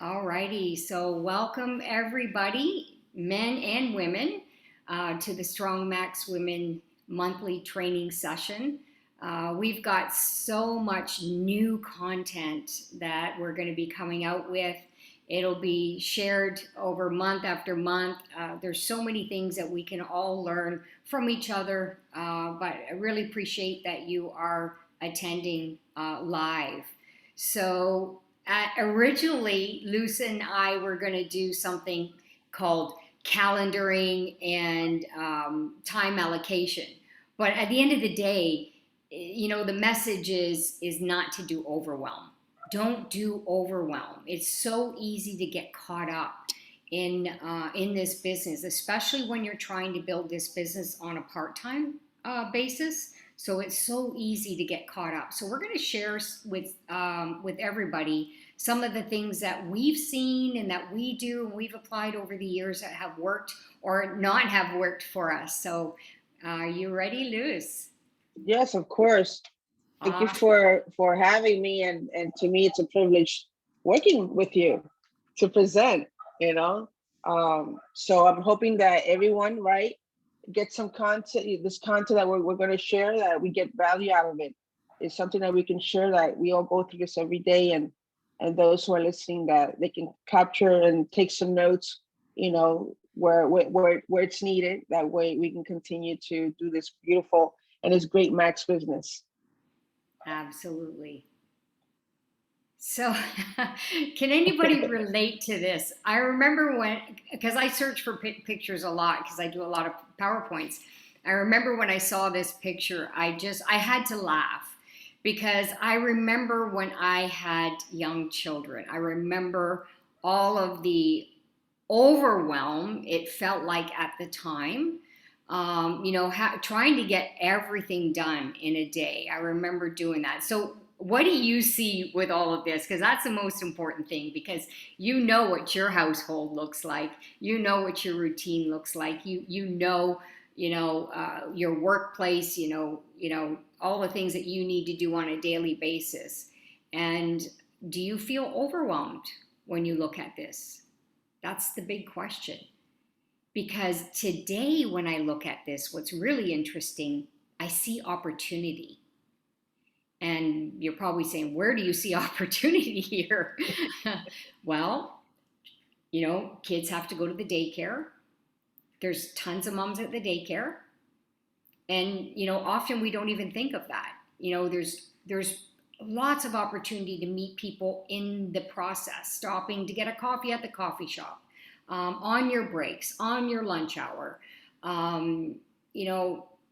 All righty. So, welcome everybody, men and women, to the Strong Max Women monthly training session. We've got so much new content that we're going to be coming out with. It'll be shared over month after month. There's so many things that we can all learn from each other, but I really appreciate that you are attending live. So, originally, Luce and I were going to do something called calendaring and time allocation. But at the end of the day, the message is not to do overwhelm. Don't do overwhelm. It's so easy to get caught up in this business, especially when you're trying to build this business on a part-time basis. So it's so easy to get caught up. So we're going to share with everybody some of the things that we've seen and that we do and we've applied over the years that have worked or not have worked for us. So are you ready, Luz? Yes, of course. Thank you Awesome. for having me, and to me it's a privilege working with you to present, you know. So I'm hoping that everyone, right, get some content, this content that we're going to share, that we get value out of it. It's something that we can share, that we all go through this every day, and those who are listening, that they can capture and take some notes, where it's needed. That way we can continue to do this beautiful and this great Max business. Absolutely. So, can anybody relate to this? I remember because I search for pictures a lot because I do a lot of PowerPoints. I remember when I saw this picture, I had to laugh because I remember when I had young children. I remember all of the overwhelm it felt like at the time. Trying to get everything done in a day. I remember doing that. So, what do you see with all of this? Because that's the most important thing. Because you know what your household looks like. You know what your routine looks like. Your workplace. All the things that you need to do on a daily basis. And do you feel overwhelmed when you look at this? That's the big question. Because today, when I look at this, what's really interesting, I see opportunity. And you're probably saying, where do you see opportunity here? Well, kids have to go to the daycare. There's tons of moms at the daycare. And, often we don't even think of that. There's lots of opportunity to meet people in the process, stopping to get a coffee at the coffee shop, on your breaks, on your lunch hour. Um,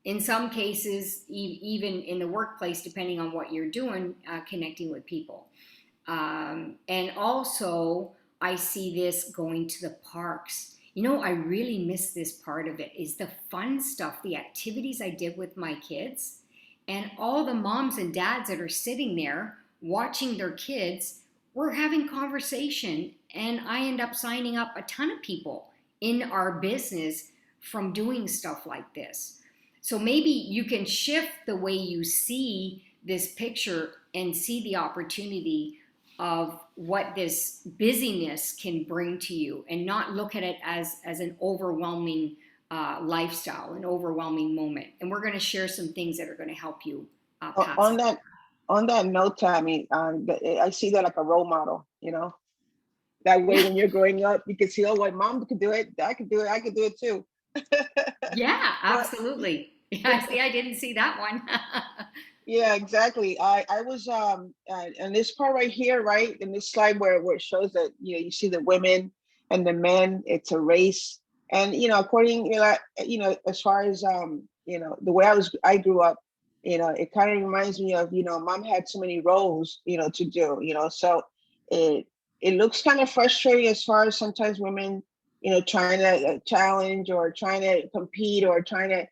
in some cases, even in the workplace, depending on what you're doing, connecting with people. And also, I see this going to the parks. I really miss this part of it is the fun stuff, the activities I did with my kids, and all the moms and dads that are sitting there watching their kids. We're having conversation, and I end up signing up a ton of people in our business from doing stuff like this. So maybe you can shift the way you see this picture and see the opportunity of what this busyness can bring to you and not look at it as an overwhelming lifestyle, an overwhelming moment. And we're going to share some things that are going to help you O- pass On it. that on that note, Tammy, I see that like a role model. That way, when you're growing up, you can see, oh, what mom could do it, I could do it, I could do it too. Yeah, But absolutely. Yeah, see, I didn't see that one. yeah, exactly. I was and this part right here, right in this slide where it shows that you see the women and the men. It's a race, and according as far as the way I grew up, it kind of reminds me of mom had so many roles to do, so it it looks kind of frustrating as far as sometimes women trying to challenge or trying to compete or trying to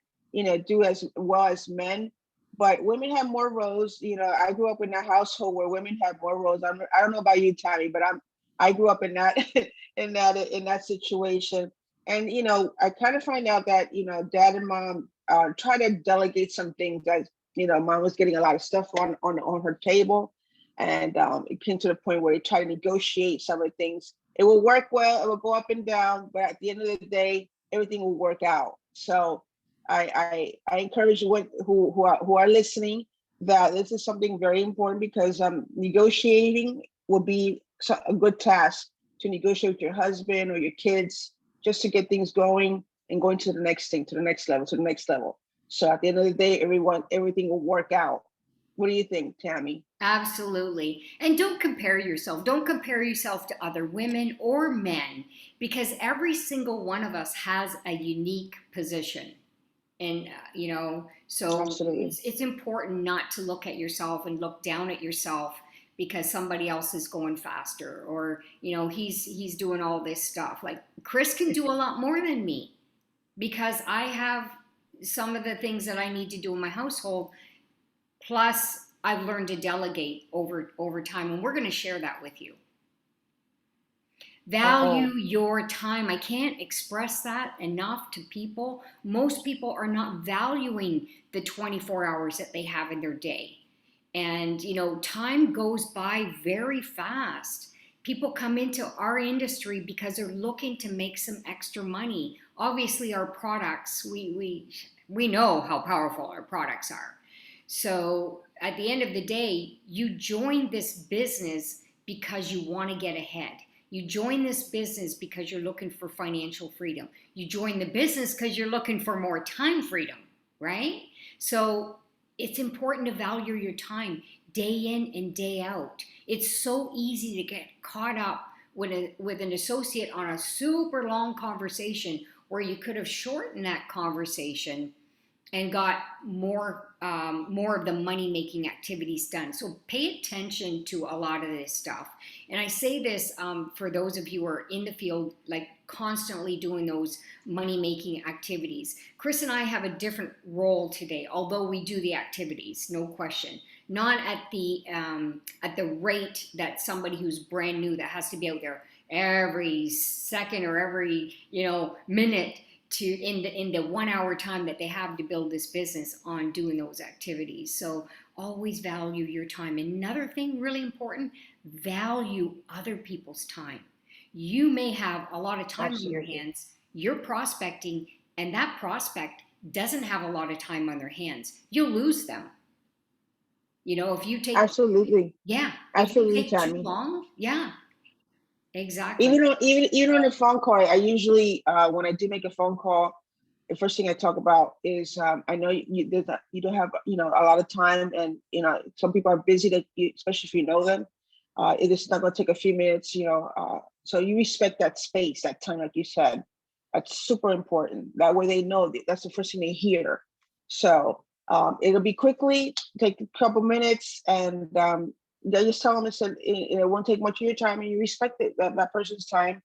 do as well as men, but women have more roles. I grew up in a household where women have more roles. I don't know about you, Tammy, but I grew up in that in that situation. And I kind of find out that dad and mom try to delegate some things, that mom was getting a lot of stuff on her table, And it came to the point where they try to negotiate some of the things. It will work well, it will go up and down, but at the end of the day, everything will work out. So I encourage you who are listening that this is something very important, because negotiating will be a good task to negotiate with your husband or your kids, just to get things going and going to the next thing, to the next level, to the next level. So at the end of the day, everything will work out. What do you think, Tammy? Absolutely. And don't compare yourself. Don't compare yourself to other women or men, because every single one of us has a unique position. And so Absolutely. it's important not to look at yourself and look down at yourself because somebody else is going faster, or he's doing all this stuff. Like Chris can do a lot more than me because I have some of the things that I need to do in my household. Plus, I've learned to delegate over time, and we're going to share that with you. Value Oh, your time. I can't express that enough to people. Most people are not valuing the 24 hours that they have in their day. And, time goes by very fast. People come into our industry because they're looking to make some extra money. Obviously, our products, we know how powerful our products are. So at the end of the day, you join this business because you want to get ahead. You join this business because you're looking for financial freedom. You join the business because you're looking for more time freedom, right? So it's important to value your time day in and day out. It's so easy to get caught up with an associate on a super long conversation where you could have shortened that conversation and got more of the money making activities done. So pay attention to a lot of this stuff. And I say this for those of you who are in the field, like constantly doing those money making activities. Chris and I have a different role today, although we do the activities, no question. Not at the rate that somebody who's brand new that has to be out there every second or every minute to in the 1 hour time that they have to build this business on doing those activities. So always value your time. Another thing really important, value other people's time. You may have a lot of time on your absolutely. hands, you're prospecting, and that prospect doesn't have a lot of time on their hands. You'll lose them. If you take, Absolutely. yeah, if you Absolutely, take too Tammy. long, yeah, exactly. Even on a phone call, I usually when I do make a phone call, the first thing I talk about is I know you don't have a lot of time, and some people are busy, that especially if you know them, it is not going to take a few minutes, so you respect that space, that time, like you said. That's super important. That way they know that's the first thing they hear. So it'll be quickly, take a couple minutes, and they just tell them it won't take much of your time, and you respect that person's time,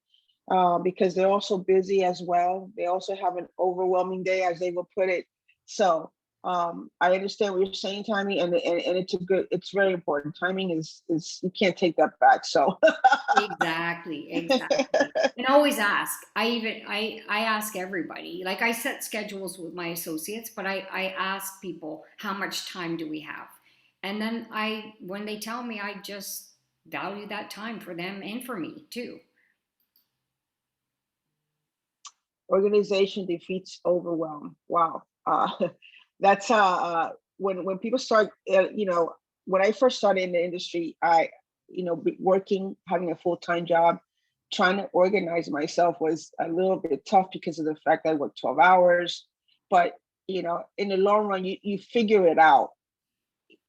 because they're also busy as well. They also have an overwhelming day, as they will put it. So I understand what you're saying, Tammy, and it's very important. Timing is you can't take that back. So Exactly, exactly. And always ask. I ask everybody. Like I set schedules with my associates, but I ask people how much time do we have? And then when they tell me, I just value that time for them and for me too. organization defeats overwhelm. Wow. That's when people start, when I first started in the industry, working, having a full-time job, trying to organize myself was a little bit tough because of the fact that I worked 12 hours. But, in the long run, you figure it out.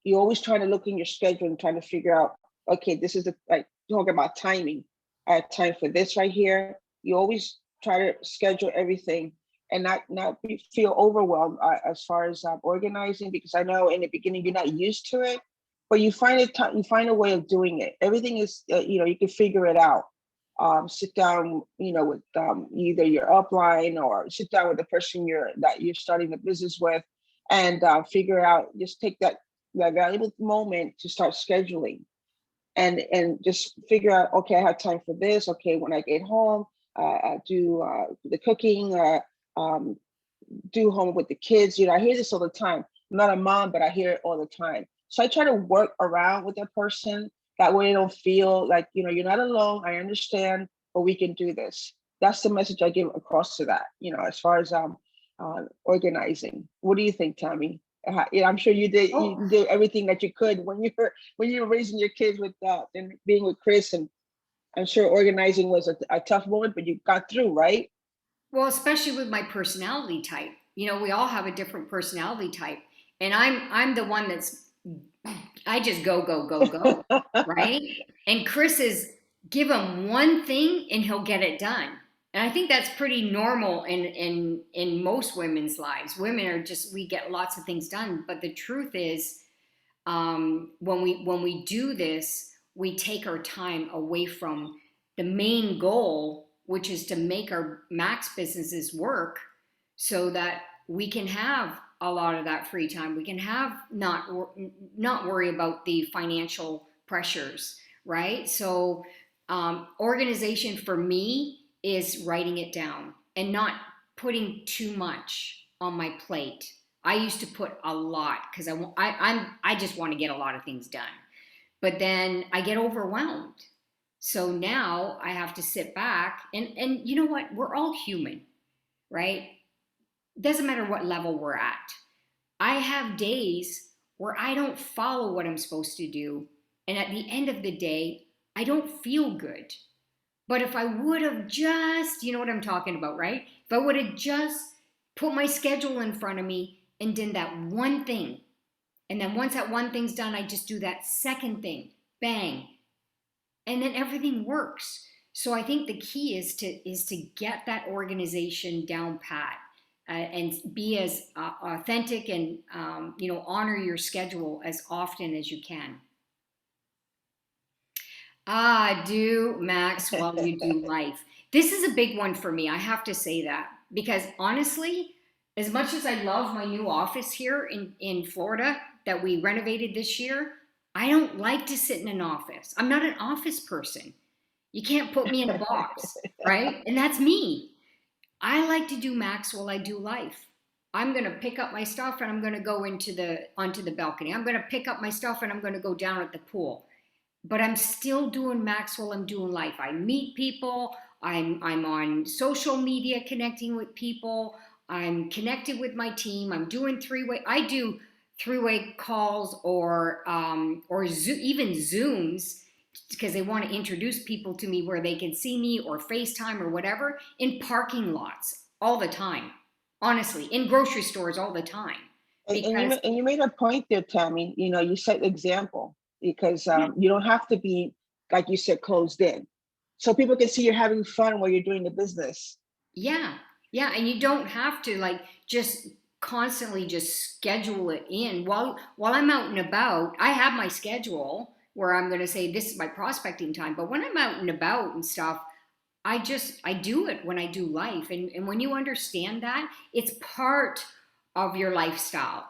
You always try to look in your schedule and trying to figure out, okay, this is like talking about timing. I have time for this right here. You always try to schedule everything and not feel overwhelmed as far as organizing, because I know in the beginning you're not used to it, but you find a way of doing it. Everything is you can figure it out. Sit down, with either your upline, or sit down with the person that you're starting the business with, and figure out. Just take that valuable moment to start scheduling, and just figure out, okay, I have time for this. Okay, when I get home, I do the cooking, um, do homework with the kids. I hear this all the time. I'm not a mom, but I hear it all the time. So I try to work around with that person. That way they don't feel like, you're not alone. I understand, but we can do this. That's the message I give across to that, as far as organizing. What do you think, Tammy? Yeah, I'm sure Oh, you did everything that you could when you were raising your kids with and being with Chris, and I'm sure organizing was a tough moment, but you got through, right? well, especially with my personality type. We all have a different personality type. And I'm the one that's I just go, go, go, go, right? And Chris is give him one thing and he'll get it done. And I think that's pretty normal in most women's lives. Women are just we get lots of things done, but the truth is, when we do this, we take our time away from the main goal, which is to make our max businesses work, so that we can have a lot of that free time. We can have not worry about the financial pressures, right? So, organization for me is writing it down and not putting too much on my plate. I used to put a lot because I just want to get a lot of things done, but then I get overwhelmed. So now I have to sit back and you know what? We're all human, right? Doesn't matter what level we're at. I have days where I don't follow what I'm supposed to do, and at the end of the day, I don't feel good. But if I would have just, you know what I'm talking about, right? If I would have just put my schedule in front of me and done that one thing, and then once that one thing's done, I just do that second thing, bang, and then everything works. So I think the key is to get that organization down pat, and be as authentic and honor your schedule as often as you can. Do Max while you do life. This is a big one for me. I have to say that because honestly, as much as I love my new office here in Florida that we renovated this year, I don't like to sit in an office. I'm not an office person. You can't put me in a box, right? And that's me. I like to do Max while I do life. I'm going to pick up my stuff and I'm going to go onto the balcony. I'm going to pick up my stuff and I'm going to go down at the pool, but I'm still doing Max while I'm doing life. I meet people. I'm on social media connecting with people. I'm connected with my team. I'm doing three-way. I do three-way calls or even Zooms because they want to introduce people to me where they can see me or FaceTime or whatever in parking lots all the time. Honestly, in grocery stores all the time because And you made a point there, Tammy. You set example because you don't have to be, like you said, closed in. So people can see you're having fun while you're doing the business. yeah, yeah, and you don't have to like just constantly just schedule it in while I'm out and about. I have my schedule where I'm going to say this is my prospecting time, but when I'm out and about and stuff, I do it when I do life, and when you understand that, it's part of your lifestyle.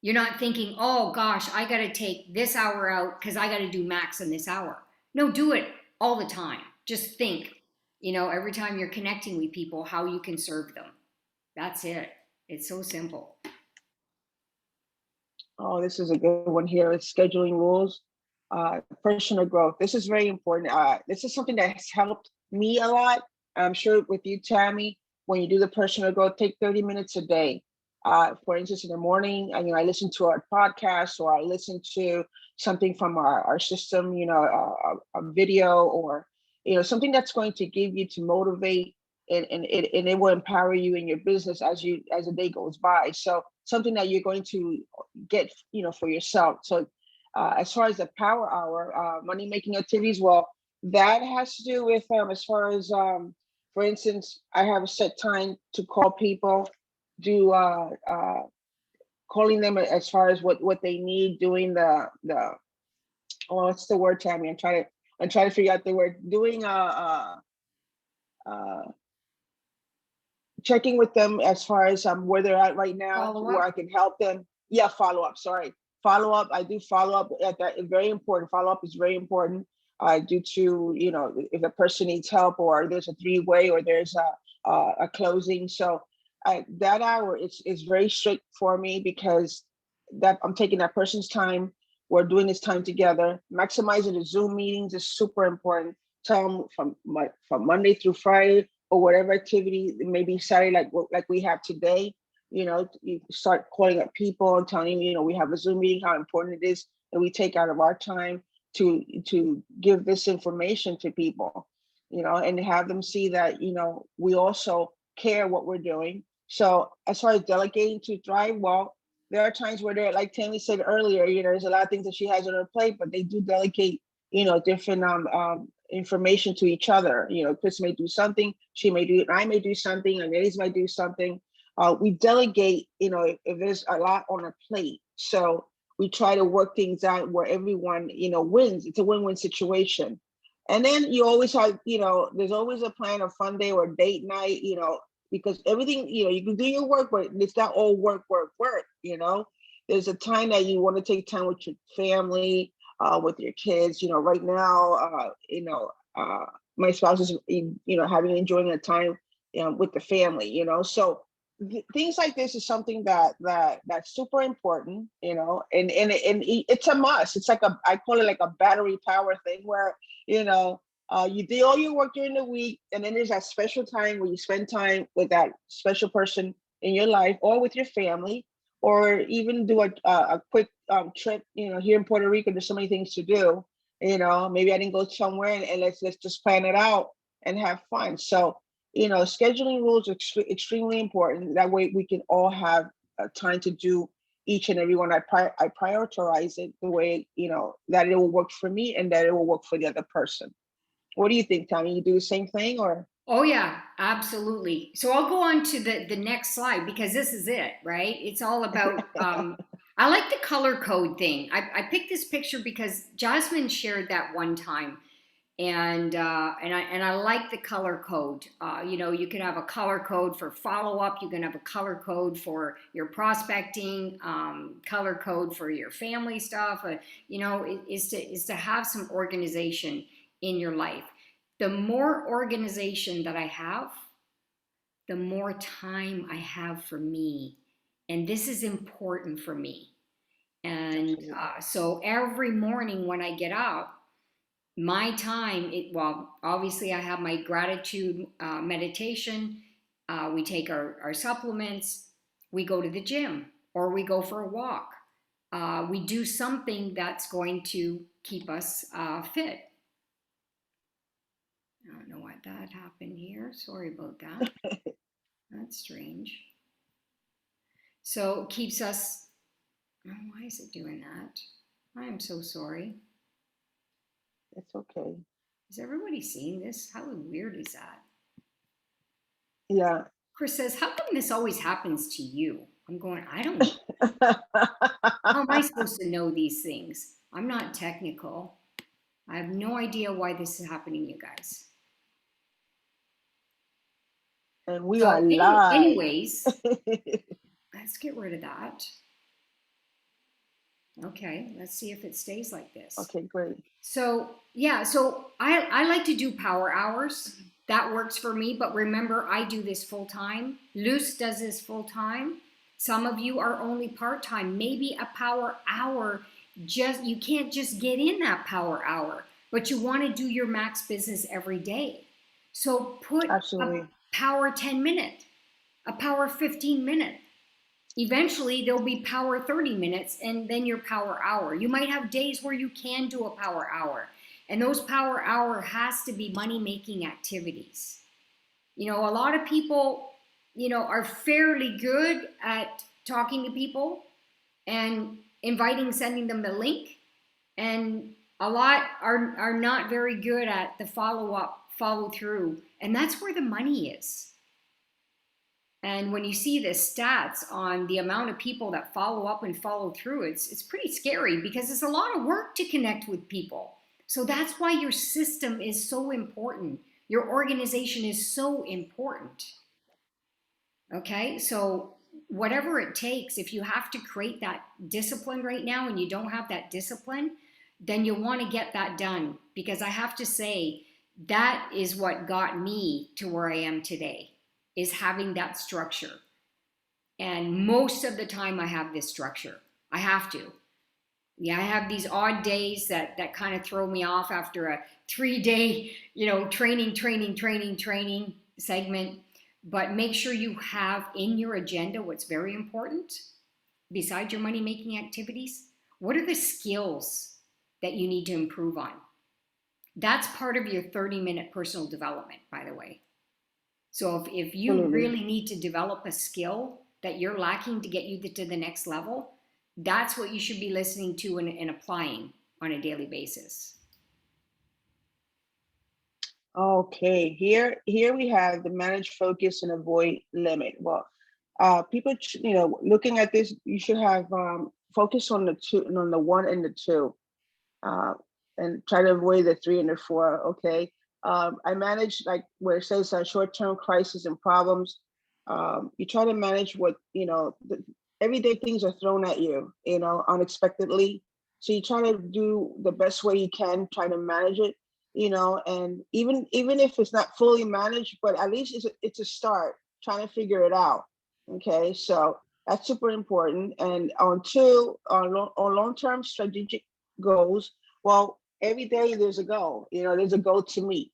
You're not thinking, oh gosh, I got to take this hour out because I got to do Max in this hour. No, do it all the time. Just think, every time you're connecting with people, how you can serve them. That's it. It's so simple. Oh, this is a good one here. It's scheduling rules, personal growth. This is very important. This is something that has helped me a lot. I'm sure with you, Tammy, when you do the personal growth, take 30 minutes a day. For instance, in the morning, I listen to our podcast or I listen to something from our system, a video or, something that's going to give you to motivate and it will empower you in your business as the day goes by. So something that you're going to get, for yourself. So as far as the power hour, money making activities, well, that has to do with as far as for instance, I have a set time to call people, do calling them as far as what they need, doing the oh, what's the word, Tammy? I'm trying to figure out the word. Doing uh checking with them as far as where they're at right now, Follow where I up. can help them. Yeah, follow up. Sorry, follow up. I do follow up at that. It's very important. Follow up is very important. Due to if a person needs help or there's a three-way or there's a closing. So that hour is very strict for me because that I'm taking that person's time. We're doing this time together. Maximizing the Zoom meetings is super important. Tell them from Monday through Friday or whatever activity, maybe Saturday, like we have today. You start calling up people and telling them, we have a Zoom meeting, how important it is that we take out of our time to give this information to people, and have them see that, we also care what we're doing. So as far as delegating to thrive, well, there are times where they're, like Tammy said earlier, there's a lot of things that she has on her plate, but they do delegate, different information to each other. Chris may do something, she may do it, I may do something, and Denise might do something. We delegate, if there's a lot on a plate. So we try to work things out where everyone, wins. It's a win-win situation. And then you always have, there's always a plan, a fun day or a date night, because everything, you can do your work, but it's not all work, work, work. There's a time that you want to take time with your family, with your kids. Right now, my spouse is, enjoying a time, with the family. So things like this is something that's super important, and it's a must. It's like I call it like a battery power thing where, you do all your work during the week, and then there's that special time where you spend time with that special person in your life or with your family, or even do a quick trip. Here in Puerto Rico, there's so many things to do. Maybe I didn't go somewhere, and let's just plan it out and have fun. So scheduling rules are extremely important. That way we can all have time to do each and every one. I prioritize it the way, that it will work for me and that it will work for the other person. What do you think, Tommy? You do the same thing, or? Oh yeah, absolutely. So I'll go on to the next slide because this is it, right? It's all about I like the color code thing. I picked this picture because Jasmine shared that one time, and I like the color code. You can have a color code for follow up. You can have a color code for your prospecting, color code for your family stuff. Is to have some organization in your life. The more organization that I have, the more time I have for me, and this is important for me. And so every morning when I get up, my time, obviously I have my gratitude meditation. We take our supplements, we go to the gym, or we go for a walk. We do something that's going to keep us fit. I don't know why that happened here. Sorry about that. That's strange. So it keeps us, oh, why is it doing that? I am so sorry. It's okay. Is everybody seeing this? How weird is that? Yeah. Chris says, how come this always happens to you? I'm going, I don't know. How am I supposed to know these things? I'm not technical. I have no idea why this is happening, you guys. And we are live. Anyways, let's get rid of that. Okay, let's see if it stays like this. Okay, great. So yeah, so I like to do power hours. That works for me, but remember, I do this full time. Luz does this full time. Some of you are only part time. Maybe a power hour, you can't just get in that power hour, but you want to do your max business every day. So put Absolutely. a power 10 minute, a power 15 minute. Eventually there'll be power 30 minutes and then your power hour. You might have days where you can do a power hour, and those power hour has to be money making activities. A lot of people, are fairly good at talking to people and sending them the link, and a lot are not very good at the follow up, follow through, and that's where the money is. And when you see the stats on the amount of people that follow up and follow through, it's pretty scary because it's a lot of work to connect with people. So that's why your system is so important. Your organization is so important. Okay, so whatever it takes, if you have to create that discipline right now and you don't have that discipline, then you'll want to get that done, because I have to say that is what got me to where I am today, is having that structure. And most of the time I have this structure. I have to. Yeah, I have these odd days that kind of throw me off after a 3 day, training segment. But make sure you have in your agenda what's very important besides your money making activities. What are the skills that you need to improve on? That's part of your 30-minute personal development, by the way. So if you Absolutely. really need to develop a skill that you're lacking to get you to the next level, that's what you should be listening to and applying on a daily basis. Okay, here we have the manage, focus, and avoid limit. Well, people, looking at this, you should have focus on the two, on the one and the two, uh, and try to avoid the three and the four. Okay, I manage like where it says short-term crisis and problems. You try to manage what everyday things are thrown at you, unexpectedly. So you try to do the best way you can, try to manage it, and even if it's not fully managed, but at least it's a start trying to figure it out. Okay, so that's super important. And on two, on long-term strategic goals, well, every day there's a goal, there's a goal to meet,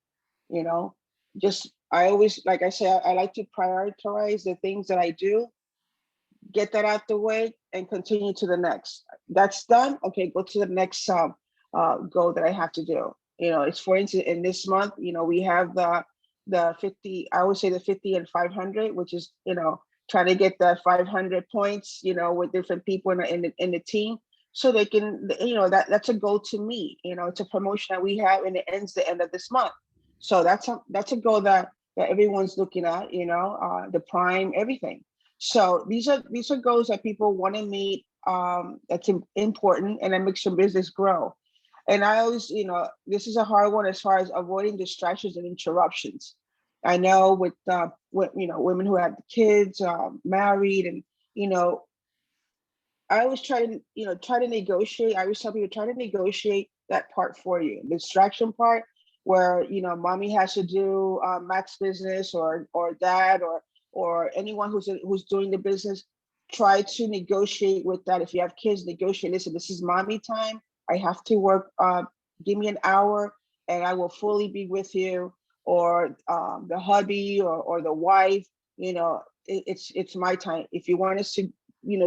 you know, just, I always, like I say, I like to prioritize the things that I do, get that out the way, and continue to the next. That's done. Okay, go to the next goal that I have to do. It's, for instance, in this month, we have the 50. I would say the 50 and 500, which is trying to get the 500 points, with different people in the team, so they can, that's a goal to meet. It's a promotion that we have, and it ends the end of this month. So that's a goal that everyone's looking at. The prime, everything. So these are goals that people want to meet. That's important, and that makes your business grow. And I always, this is a hard one as far as avoiding distractions and interruptions. I know with women who have kids, married, and you know, I always try to negotiate. I always tell people, try to negotiate that part for you, the distraction part, where mommy has to do max business, or dad, or anyone who's doing the business. Try to negotiate with that. If you have kids, negotiate. Listen, this is mommy time. I have to work. Give me an hour, and I will fully be with you. Or the hubby, or the wife. It's my time. If you want us to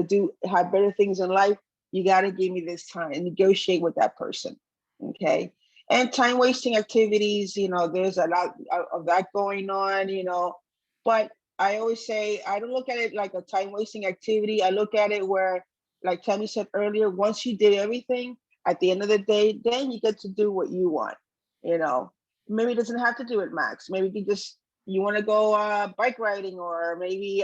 do have better things in life, you got to give me this time and negotiate with that person. Okay. And time wasting activities, there's a lot of that going on, but I always say, I don't look at it like a time wasting activity. I look at it where, like Tammy said earlier, once you did everything, at the end of the day, then you get to do what you want. Maybe it doesn't have to do it max. Maybe you want to go bike riding, or maybe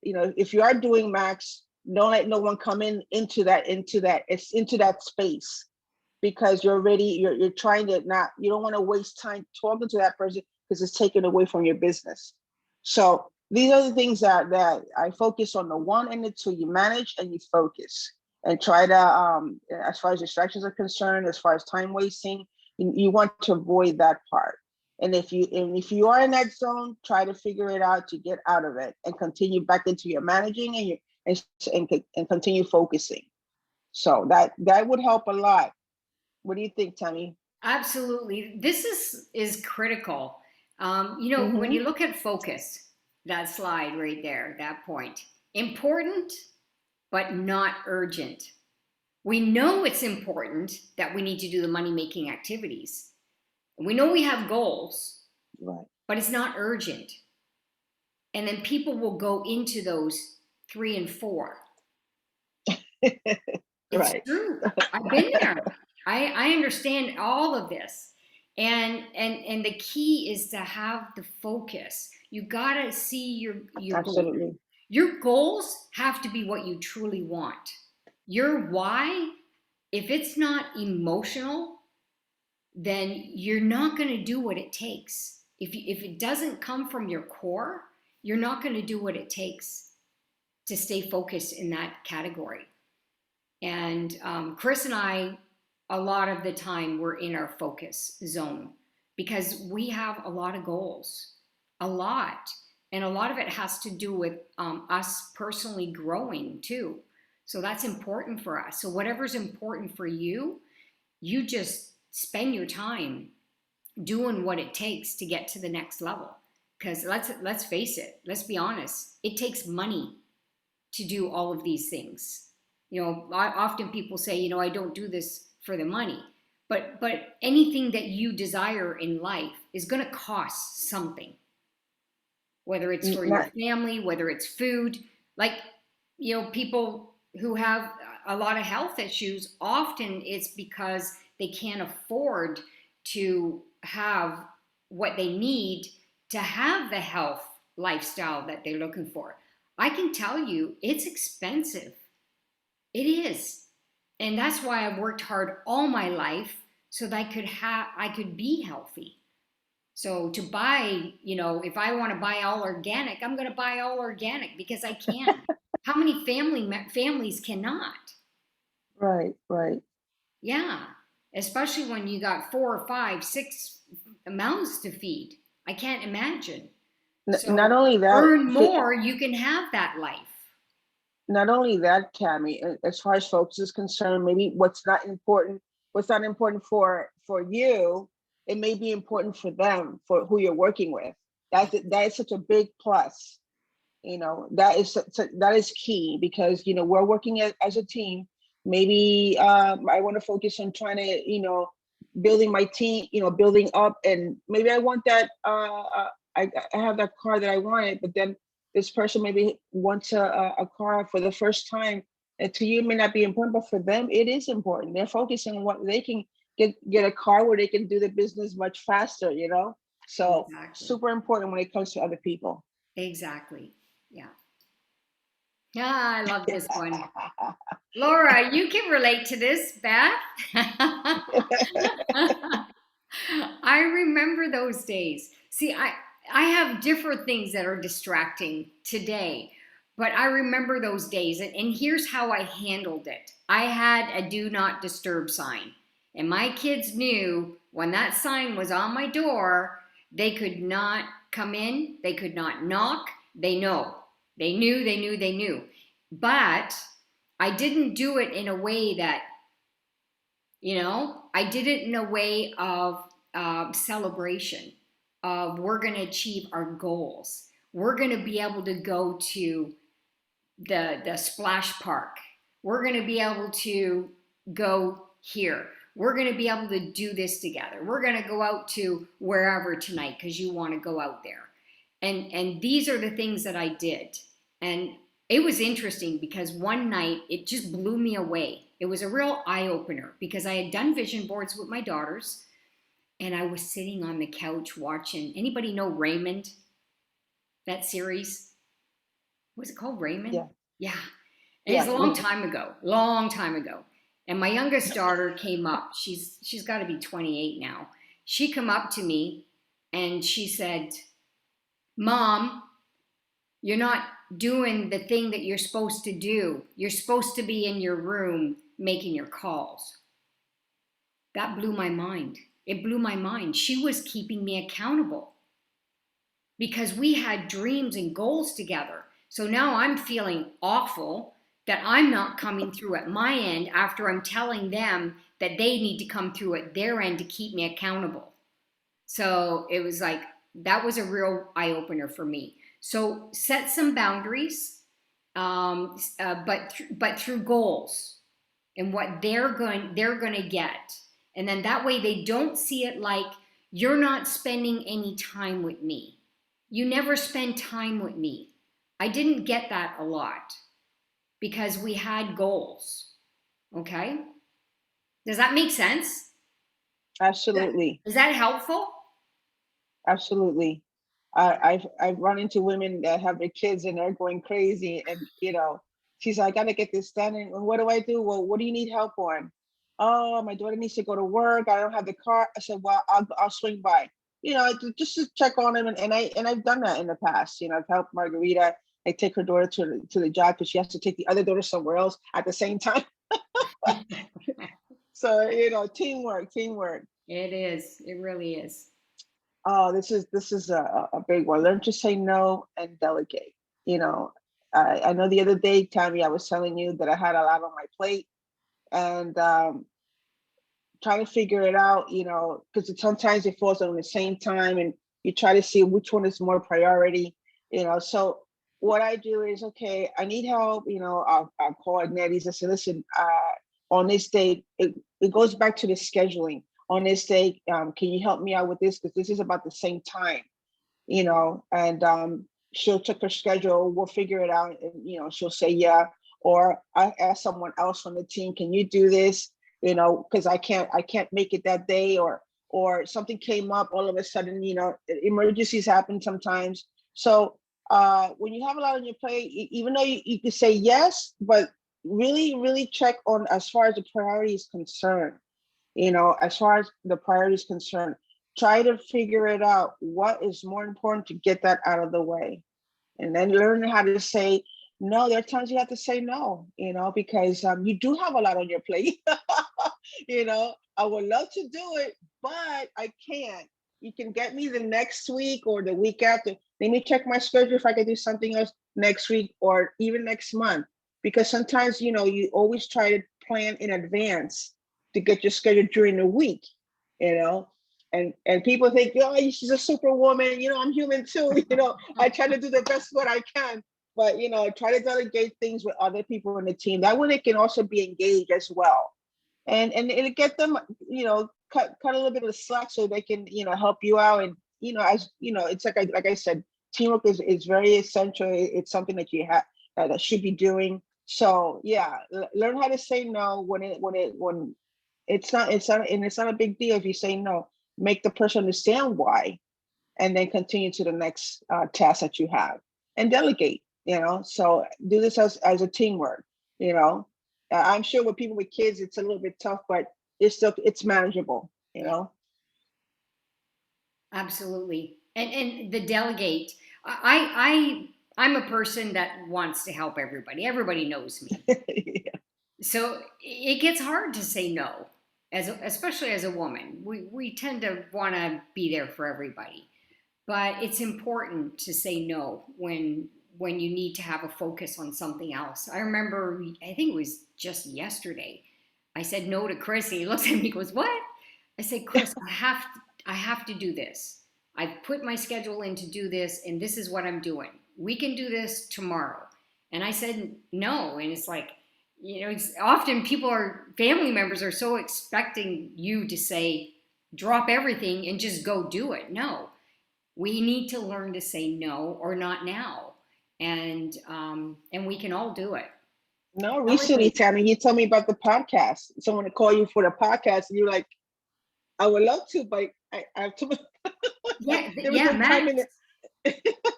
if you are doing max, don't let no one come into that space, because you're trying to not, you don't want to waste time talking to that person, because it's taken away from your business. So these are the things that I focus on: the one and the two. You manage and you focus, and try to as far as distractions are concerned, as far as time wasting, you want to avoid that part. And if you are in that zone, try to figure it out to get out of it, and continue back into your managing, and continue focusing. So that would help a lot. What do you think, Tammy? Absolutely. This is critical. When you Mm-hmm. look at focus, that slide right there, that point, important, but not urgent. We know it's important that we need to do the money making activities. We know we have goals, Right. but it's not urgent. And then people will go into those 3 and 4. It's Right. true. I've been there. I understand all of this. And the key is to have the focus. You gotta see your goals. Absolutely. Your goals have to be what you truly want. Your why, if it's not emotional, then you're not going to do what it takes. If it doesn't come from your core, you're not going to do what it takes to stay focused in that category. And Chris and I, a lot of the time, we're in our focus zone because we have a lot of goals, a lot. And a lot of it has to do with us personally growing too. So that's important for us. So whatever's important for you, you just spend your time doing what it takes to get to the next level. Because let's face it, let's be honest, it takes money to do all of these things. Often people say, I don't do this for the money. But anything that you desire in life is going to cost something, whether it's for your Not family, whether it's food. Like, people who have a lot of health issues, often it's because they can't afford to have what they need to have the health lifestyle that they're looking for. I can tell you it's expensive. It is. And that's why I've worked hard all my life so that I could be healthy. So to buy, if I want to buy all organic, I'm going to buy all organic because I can. How many families cannot? right, right. Yeah, especially when you got 4 or 5, 6 mouths to feed. I can't imagine. Not So only that, earn more, you can have that life. not only that, Tammy, as far as folks is concerned, maybe what's not important for you, it may be important for them, for who you're working with. That is such a big plus. That is key, because we're working as a team. Maybe I want to focus on trying to building my team, building up, and maybe I want that. I have that car that I wanted, but then this person maybe wants a car for the first time, and to you it may not be important, but for them it is important. They're focusing on what they can get a car where they can do the business much faster. So Exactly. super important when it comes to other people. Exactly. Yeah. Yeah, I love this one. Laura, you can relate to this, Beth. I remember those days. See, I have different things that are distracting today, but I remember those days. And here's how I handled it. I had a do not disturb sign. And my kids knew when that sign was on my door, they could not come in, they could not knock. They know. They knew, they knew, they knew. But I didn't do it in a way that, I did it in a way of celebration, of we're going to achieve our goals. We're going to be able to go to the splash park. We're going to be able to go here. We're going to be able to do this together. We're going to go out to wherever tonight because you want to go out there. And these are the things that I did. And it was interesting because one night it just blew me away. It was a real eye opener because I had done vision boards with my daughters, and I was sitting on the couch watching. Anybody know Raymond? That series? Was it called Raymond? Yeah, Yeah. And it's yeah, a long we time ago. Long time ago. And my youngest daughter came up. She's got to be 28 now. She come up to me and she said, "Mom, you're not doing the thing that you're supposed to do. You're supposed to be in your room making your calls." That blew my mind. It blew my mind. She was keeping me accountable because we had dreams and goals together. So now I'm feeling awful that I'm not coming through at my end after I'm telling them that they need to come through at their end to keep me accountable. So it was like, that was a real eye opener for me. So set some boundaries, but through goals and what they're going to get, and then that way they don't see it like you're not spending any time with me. You never spend time with me. I didn't get that a lot because we had goals. Okay, does that make sense? absolutely, Is that helpful? absolutely. I've run into women that have their kids and they're going crazy, and she's like, I gotta get this done, and what do I do? Well, what do you need help on? Oh, my daughter needs to go to work. I don't have the car. I said, well, I'll swing by. Just to check on them, and I've done that in the past. I've helped Margarita. I take her daughter to the job because she has to take the other daughter somewhere else at the same time. So teamwork, teamwork. It is. It really is. Oh, this is a big one. Learn to say no and delegate. You know, I know the other day, Tammy, I was telling you that I had a lot on my plate, and trying to figure it out, because sometimes it falls on the same time, and you try to see which one is more priority, So what I do is, okay, I need help, I'll call Nettie's and say, listen, on this day, it goes back to the scheduling. On this day, can you help me out with this? Because this is about the same time, and she'll check her schedule, we'll figure it out, and she'll say yeah. Or I ask someone else from the team, can you do this? Because I can't make it that day, or something came up all of a sudden, emergencies happen sometimes. So when you have a lot on your plate, even though you can say yes, but really, really check on as far as the priority is concerned. As far as the priority is concerned, try to figure it out. What is more important to get that out of the way? And then learn how to say no. There are times you have to say no, because you do have a lot on your plate. I would love to do it, but I can't. You can get me the next week or the week after. Let me check my schedule if I can do something else next week or even next month. Because sometimes, you always try to plan in advance to get your schedule during the week, you know. And people think, oh, she's a superwoman. I'm human too. I try to do the best what I can, but try to delegate things with other people in the team. That way they can also be engaged as well, and it'll get them, cut a little bit of the slack so they can, help you out. And as it's like I said, teamwork is very essential. It's something that you have that should be doing. So yeah, learn how to say no when it's not a big deal if you say no. Make the person understand why, and then continue to the next task that you have, and delegate. So do this as a teamwork. I'm sure with people with kids, it's a little bit tough, but it's manageable. Absolutely. And the delegate, I'm a person that wants to help everybody. Everybody knows me. Yeah. So it gets hard to say no, especially as a woman. We tend to want to be there for everybody. But it's important to say no when you need to have a focus on something else. I remember, I think it was just yesterday, I said no to Chris, and he looks at me and goes, "What?" I said, "Chris, I have to do this. I've put my schedule in to do this, and this is what I'm doing. We can do this tomorrow." And I said no, and it's like, it's often family members are so expecting you to say, drop everything and just go do it. No, we need to learn to say no, or not now, and we can all do it. No, recently, Tammy, you told me about the podcast. Someone to call you for the podcast, and you're like, I would love to, but I have too much. There was no time in it.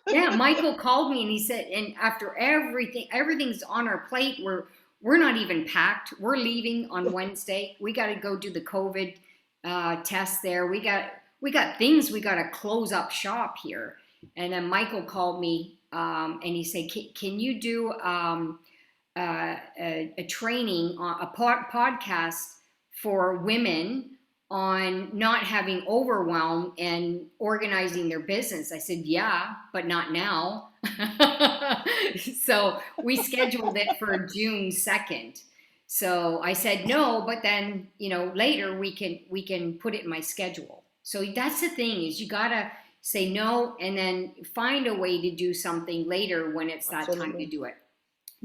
Yeah, Michael called me and he said, and after everything's on our plate. We're not even packed. We're leaving on Wednesday. We got to go do the COVID test there. We got things. We got to close up shop here. And then Michael called me and he said, "Can you do a training, a podcast for women on not having overwhelm and organizing their business?" I said, "Yeah, but not now." So we scheduled it for June 2nd. So I said no, but then, later we can put it in my schedule. So that's the thing, is you gotta say no and then find a way to do something later when it's that time to do it.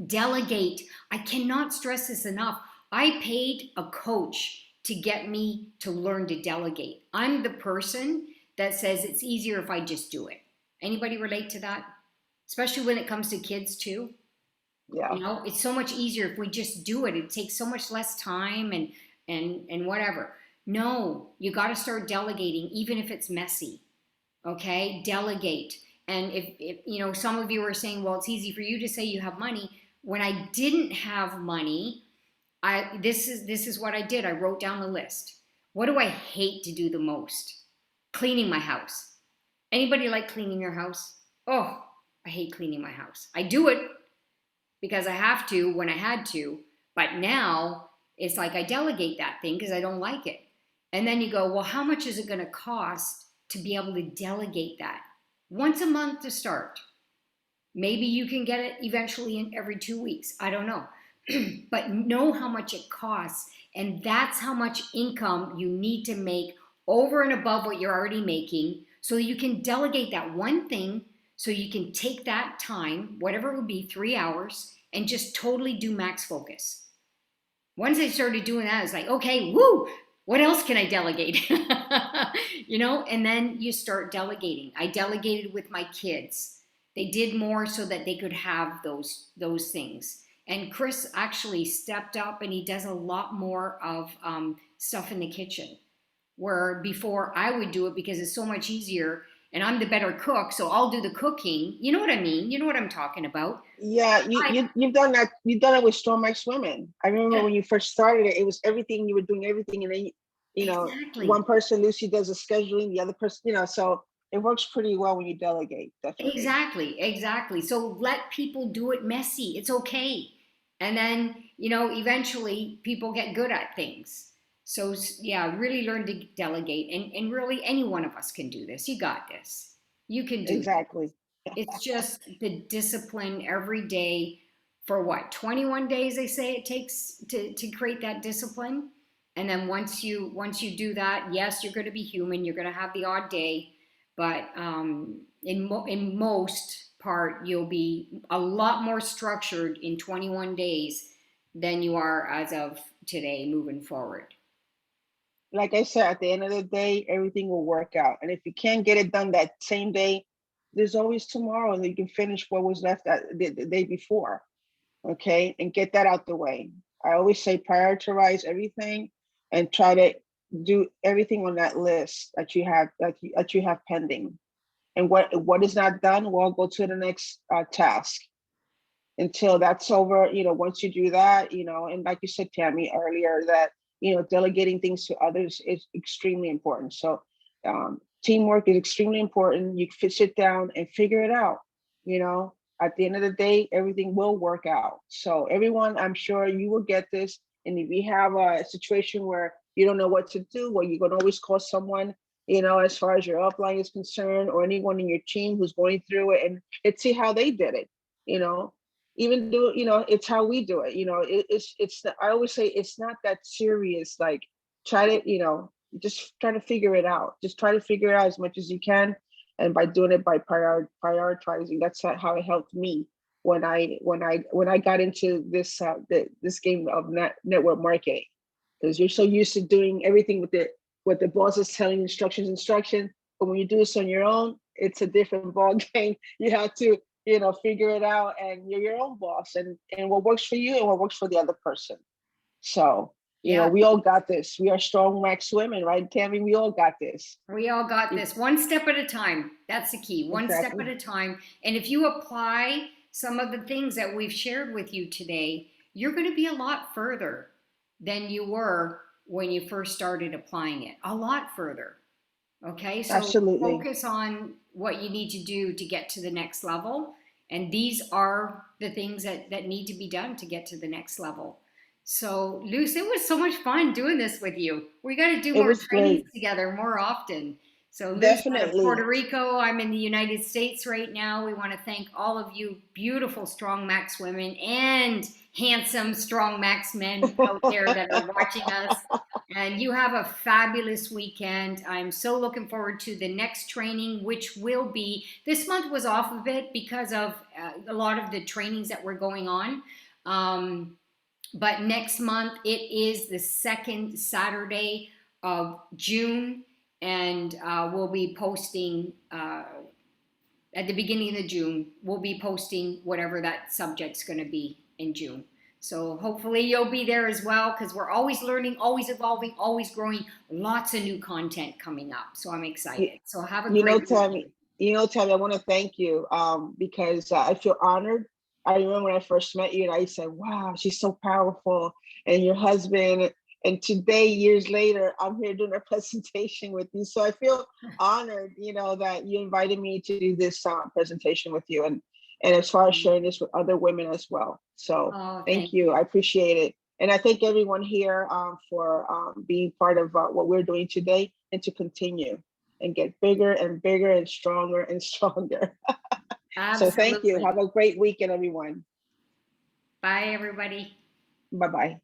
Delegate. I cannot stress this enough. I paid a coach to get me to learn to delegate. I'm the person that says it's easier if I just do it. Anybody relate to that? Especially when it comes to kids too. Yeah. It's so much easier if we just do it. It takes so much less time and whatever. No, you got to start delegating, even if it's messy. Okay, delegate. And if some of you are saying, well, it's easy for you to say you have money. When I didn't have money, this is what I did. I wrote down a list. What do I hate to do the most? Cleaning my house. Anybody like cleaning your house? Oh, I hate cleaning my house. I do it because I have to when I had to, but now it's like I delegate that thing because I don't like it. And then you go, well, how much is it going to cost to be able to delegate that? Once a month to start. Maybe you can get it eventually in every 2 weeks. I don't know. But know how much it costs. And that's how much income you need to make over and above what you're already making, so you can delegate that one thing, so you can take that time, whatever it would be, 3 hours, and just totally do max focus. Once I started doing that, it's like, okay, woo, what else can I delegate? And then you start delegating. I delegated with my kids. They did more so that they could have those things. And Chris actually stepped up, and he does a lot more of stuff in the kitchen, where before I would do it because it's so much easier and I'm the better cook, so I'll do the cooking. You know what I mean? You know what I'm talking about. Yeah, you've done that. You've done it with Strong Max Women. I remember Yeah, when you first started it, it was everything. You were doing everything, and then one exactly. person, Lucy, does the scheduling, the other person, so it works pretty well when you delegate, definitely. Exactly, exactly. So let people do it messy. It's okay. And then, eventually people get good at things. So, yeah, really learn to delegate. And really, any one of us can do this. You got this. You can do this. Exactly. It's just the discipline every day for what, 21 days they say it takes to create that discipline. And then once you do that, yes, you're going to be human. You're going to have the odd day, but in most part, you'll be a lot more structured in 21 days than you are as of today moving forward. Like I said, at the end of the day, everything will work out. And if you can't get it done that same day, there's always tomorrow, and you can finish what was left the day before. Okay, and get that out the way. I always say prioritize everything and try to do everything on that list that you have pending. And what is not done, well, go to the next task until that's over. Once you do that, and like you said, Tammy, earlier, that delegating things to others is extremely important. So teamwork is extremely important. You sit down and figure it out. you know at the end of the day, everything will work out. So everyone, I'm sure you will get this. And if you have a situation where you don't know what to do, well, you can always call someone, as far as your upline is concerned, or anyone in your team who's going through it, and let's see how they did it. you know Even do, it's how we do it. I always say it's not that serious. Like, try to, just try to figure it out. Just try to figure it out as much as you can. And by doing it, by prioritizing, that's how it helped me when I got into this game of network marketing. Because you're so used to doing everything with what the boss is telling instructions. But when you do this on your own, it's a different ball game. You have to, figure it out, and you're your own boss, and what works for you and what works for the other person. So, Yeah. we all got this. We are strong Max women, right, Tammy? We all got this. We all got this, one step at a time. That's the key, one step at Exactly. a time. And if you apply some of the things that we've shared with you today, you're going to be a lot further than you were when you first started applying it. A lot further. Okay, so Absolutely. focus on what you need to do to get to the next level. And these are the things that need to be done to get to the next level. So, Luce, it was so much fun doing this with you. We got to do It more was trainings great. together more often. So, Luce out of Puerto Definitely. Rico, I'm in the United States right now. We want to thank all of you beautiful Strong Max women and handsome Strong Max men out there that are watching us. And you have a fabulous weekend. I'm so looking forward to the next training, which will be this month was off a bit because of a lot of the trainings that were going on. But next month, it is the second Saturday of June, and we'll be posting at the beginning of June. We'll be posting whatever that subject's going to be in June. So hopefully you'll be there as well, because we're always learning, always evolving, always growing. Lots of new content coming up. So I'm You, excited. So have a you know, great Tammy, weekend. I want to thank you because I feel honored. I remember when I first met you, and I said, "Wow, she's so powerful," and your husband. And today, years later, I'm here doing a presentation with you. So I feel honored, that you invited me to do this presentation with you, and as far as sharing this with other women as well. So Oh, thank thank you. you. I appreciate it. And I thank everyone here for being part of what we're doing today, and to continue and get bigger and bigger and stronger and stronger. So thank you. Absolutely. Have a great weekend, everyone. Bye, everybody. Bye-bye.